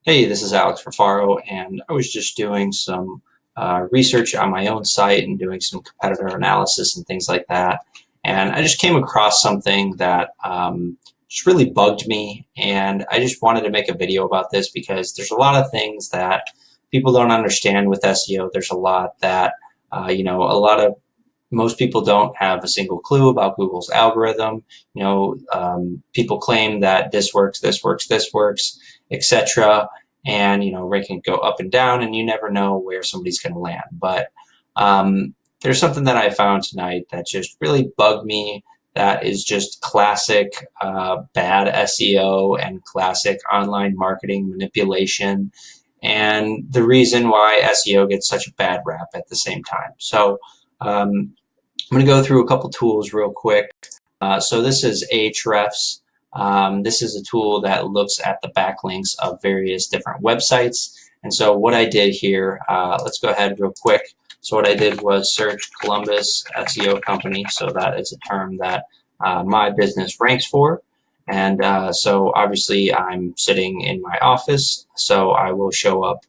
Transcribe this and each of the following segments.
Hey, this is Alex Fafaro, and I was just doing some research on my own site and doing some competitor analysis and things like that. And I just came across something that just really bugged me, and I just wanted to make a video about this because there's a lot of things that people don't understand with SEO. There's a lot that, a lot of most people don't have a single clue about Google's algorithm. People claim that this works, this works, etc. And ranking go up and down, and you never know where somebody's going to land. But there's something that I found tonight that just really bugged me. That is just classic bad SEO and classic online marketing manipulation, and the reason why SEO gets such a bad rap at the same time. So I'm going to go through a couple tools real quick. So this is Ahrefs. This is a tool that looks at the backlinks of various different websites. And so what I did here, let's go ahead real quick. So what I did was search Columbus SEO Company. So that is a term that my business ranks for. And so obviously I'm sitting in my office, so I will show up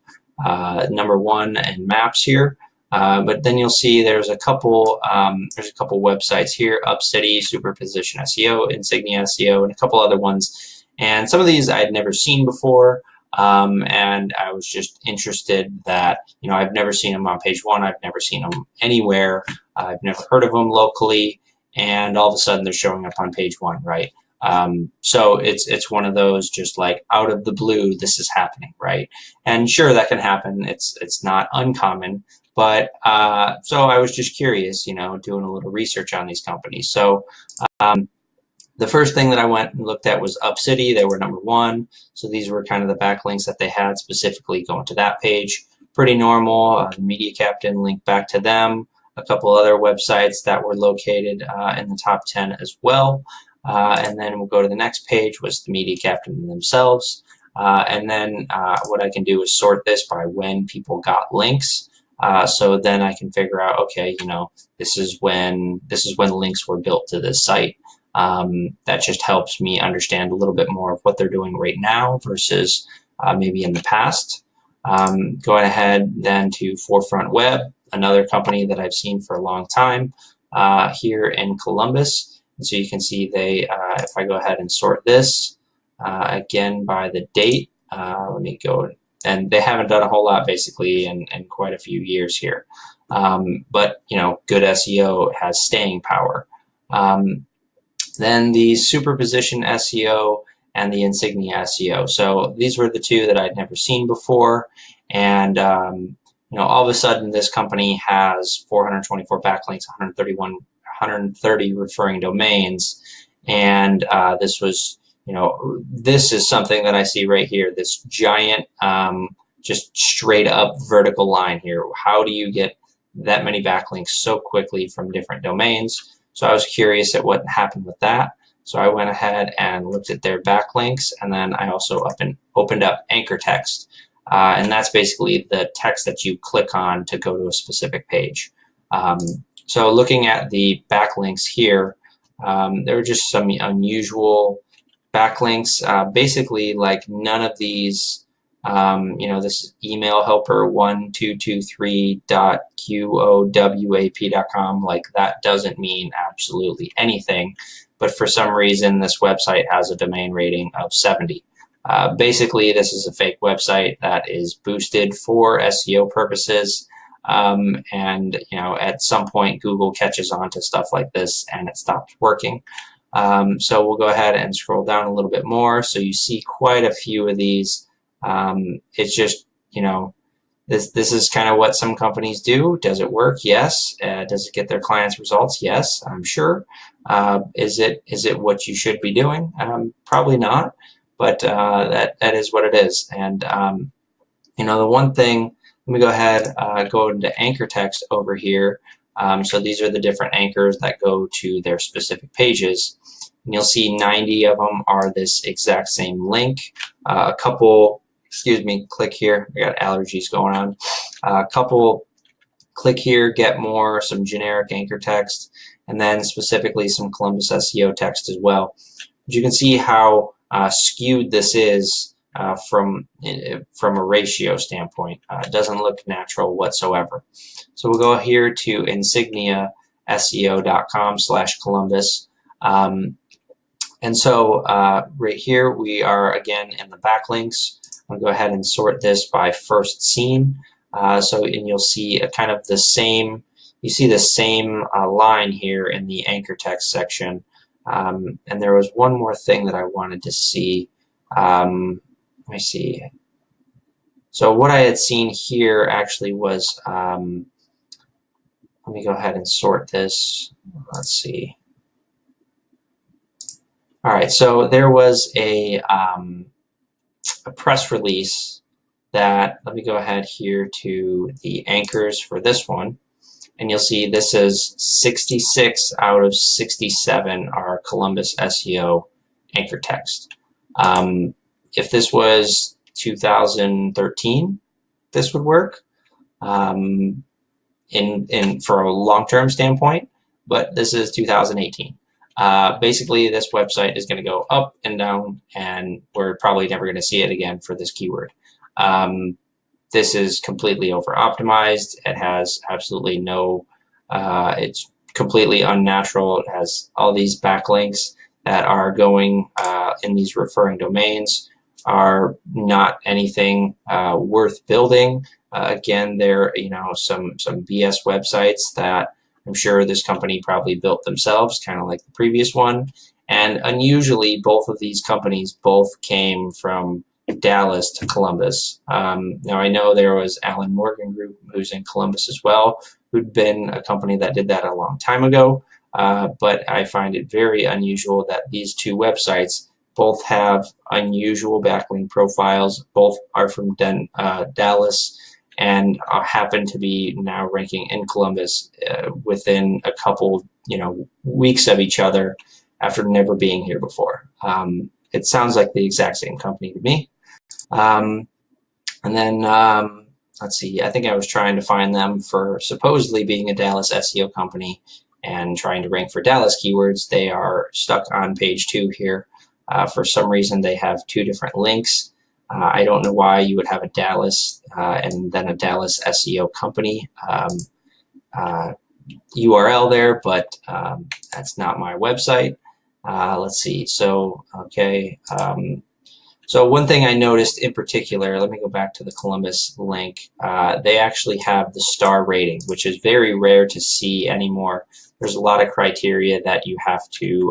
number one in maps here. But then you'll see there's a couple websites here: UpCity, Superposition SEO, Insignia SEO, and a couple other ones. And some of these I'd never seen before, and I was just interested that I've never seen them on page one. I've never seen them anywhere. I've never heard of them locally, and all of a sudden they're showing up on page one, right? So it's one of those just like out of the blue, this is happening, right? And sure, that can happen. It's not uncommon. But so I was just curious, doing a little research on these companies. So the first thing that I went and looked at was UpCity. They were number one. So these were kind of the backlinks that they had specifically going to that page. Pretty normal. The Media Captain linked back to them. A couple other websites that were located in the top 10 as well. And then we'll go to the next page was the Media Captain themselves. And then what I can do is sort this by when people got links. So then I can figure out, okay, this is when links were built to this site. That just helps me understand a little bit more of what they're doing right now versus maybe in the past. Going ahead then to Forefront Web, another company that I've seen for a long time here in Columbus. And so you can see they, if I go ahead and sort this again by the date, let me go. And they haven't done a whole lot basically in quite a few years here. But good SEO has staying power. Then the Superposition SEO and the Insignia SEO. So these were the two that I'd never seen before. And all of a sudden this company has 424 backlinks, 130 referring domains. And this was this is something that I see right here, this giant, just straight up vertical line here. How do you get that many backlinks so quickly from different domains? So I was curious at what happened with that. So I went ahead and looked at their backlinks, and then I also opened up anchor text. And that's basically the text that you click on to go to a specific page. So looking at the backlinks here, there were just some unusual backlinks, basically like none of these, this email helper 1223.qowap.com, like that doesn't mean absolutely anything. But for some reason, this website has a domain rating of 70. Basically, this is a fake website that is boosted for SEO purposes. And at some point, Google catches on to stuff like this and it stops working. So we'll go ahead and scroll down a little bit more. So you see quite a few of these. It's just, this is kind of what some companies do. Does it work? Yes. Does it get their clients results? Yes, I'm sure. Is it what you should be doing? Probably not, but that is what it is. And the one thing, let me go ahead, go into anchor text over here. So these are the different anchors that go to their specific pages. And you'll see 90 of them are this exact same link. A couple, click here. I got allergies going on. A couple, click here, get more, some generic anchor text, and then specifically some Columbus SEO text as well. But you can see how skewed this is from a ratio standpoint. It doesn't look natural whatsoever. So we'll go here to insigniaseo.com/Columbus. And so right here we are again in the backlinks. I'll go ahead and sort this by first seen. And you'll see kind of the same, you see the same line here in the anchor text section. And there was one more thing that I wanted to see. Let me see. So what I had seen here actually was, let me go ahead and sort this. Let's see. All right, so there was a press release that, let me go ahead here to the anchors for this one, and you'll see this is 66 out of 67 are Columbus SEO anchor text. If this was 2013, this would work for a long-term standpoint, but this is 2018. Basically, this website is going to go up and down, and we're probably never going to see it again for this keyword. This is completely over-optimized. It has absolutely no, it's completely unnatural. It has all these backlinks that are going in these referring domains are not anything worth building. Again, they're some BS websites that I'm sure this company probably built themselves, kind of like the previous one. And unusually, both of these companies both came from Dallas to Columbus. Now, I know there was Alan Morgan Group, who's in Columbus as well, who'd been a company that did that a long time ago. But I find it very unusual that these two websites both have unusual backlink profiles. Both are from Dallas, and happen to be now ranking in Columbus within a couple, weeks of each other after never being here before. It sounds like the exact same company to me. And then let's see. I think I was trying to find them for supposedly being a Dallas SEO company and trying to rank for Dallas keywords. They are stuck on page 2 here. For some reason, they have 2 different links. I don't know why you would have a Dallas and then a Dallas SEO company URL there, but that's not my website. Let's see. So, okay. So one thing I noticed in particular, let me go back to the Columbus link. They actually have the star rating, which is very rare to see anymore. There's a lot of criteria that you have to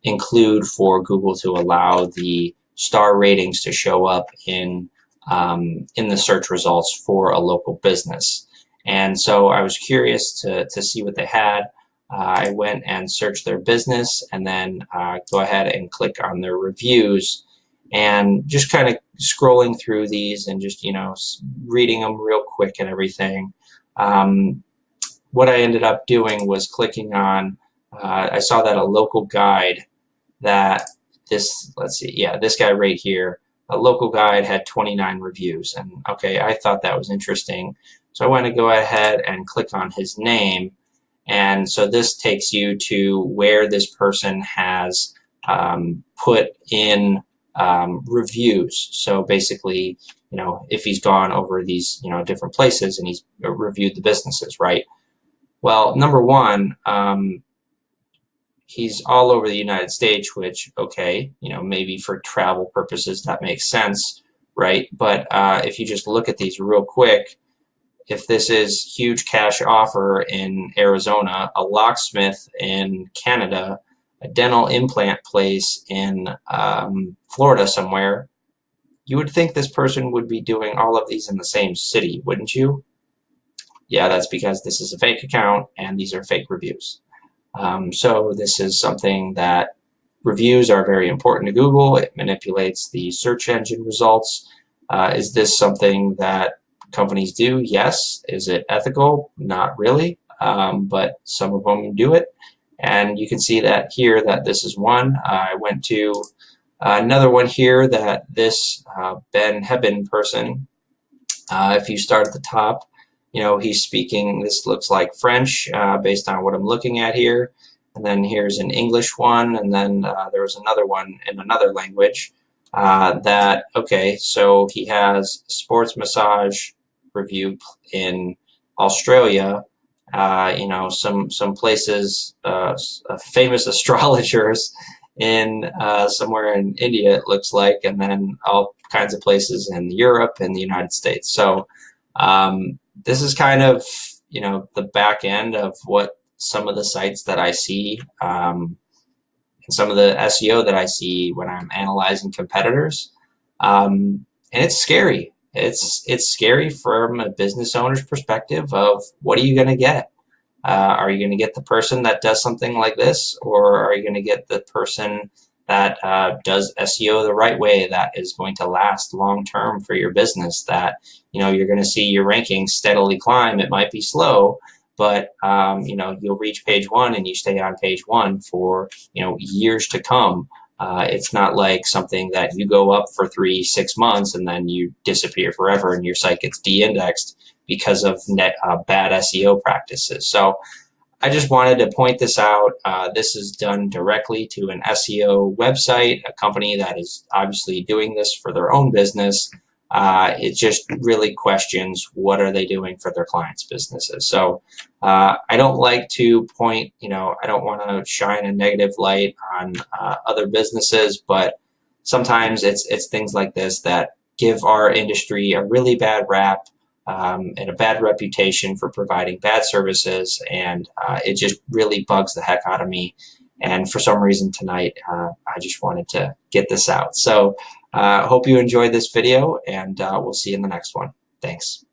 include for Google to allow the star ratings to show up in the search results for a local business. And so I was curious to see what they had. I went and searched their business, and then go ahead and click on their reviews, and just kind of scrolling through these and just reading them real quick and everything. What I ended up doing was clicking on, I saw that a local guide that let's see, yeah, this guy right here, a local guide had 29 reviews. And okay, I thought that was interesting. So I want to go ahead and click on his name. And so this takes you to where this person has put in reviews. So basically, if he's gone over these, different places and he's reviewed the businesses, right? Well, number one, he's all over the United States, which, okay, maybe for travel purposes that makes sense, right? But if you just look at these real quick, if this is huge cash offer in Arizona, a locksmith in Canada, a dental implant place in Florida somewhere, you would think this person would be doing all of these in the same city, wouldn't you? Yeah, that's because this is a fake account and these are fake reviews. So this is something that reviews are very important to Google. It manipulates the search engine results. Is this something that companies do? Yes. Is it ethical? Not really, but some of them do it. And you can see that here that this is one. I went to another one here that this Ben Hebben person, if you start at the top, he's speaking, this looks like French based on what I'm looking at here. And then here's an English one, and then there was another one in another language. that, okay, so he has sports massage review in Australia, some places, famous astrologers in somewhere in India, it looks like, and then all kinds of places in Europe and the United States. So this is kind of, the back end of what some of the sites that I see, and some of the SEO that I see when I'm analyzing competitors. And it's scary. It's scary from a business owner's perspective of what are you going to get? Are you going to get the person that does something like this, or are you going to get the person that does SEO the right way, that is going to last long term for your business, that you're going to see your rankings steadily climb? It might be slow, but you'll reach page one and you stay on page one for years to come. It's not like something that you go up for 3-6 months and then you disappear forever and your site gets de-indexed because of bad SEO practices. So I just wanted to point this out. This is done directly to an SEO website, a company that is obviously doing this for their own business. It just really questions what are they doing for their clients' businesses. So I don't like to point, I don't want to shine a negative light on other businesses, but sometimes it's things like this that give our industry a really bad rap, and a bad reputation for providing bad services, and it just really bugs the heck out of me. And for some reason tonight, I just wanted to get this out. So hope you enjoyed this video, and we'll see you in the next one. Thanks.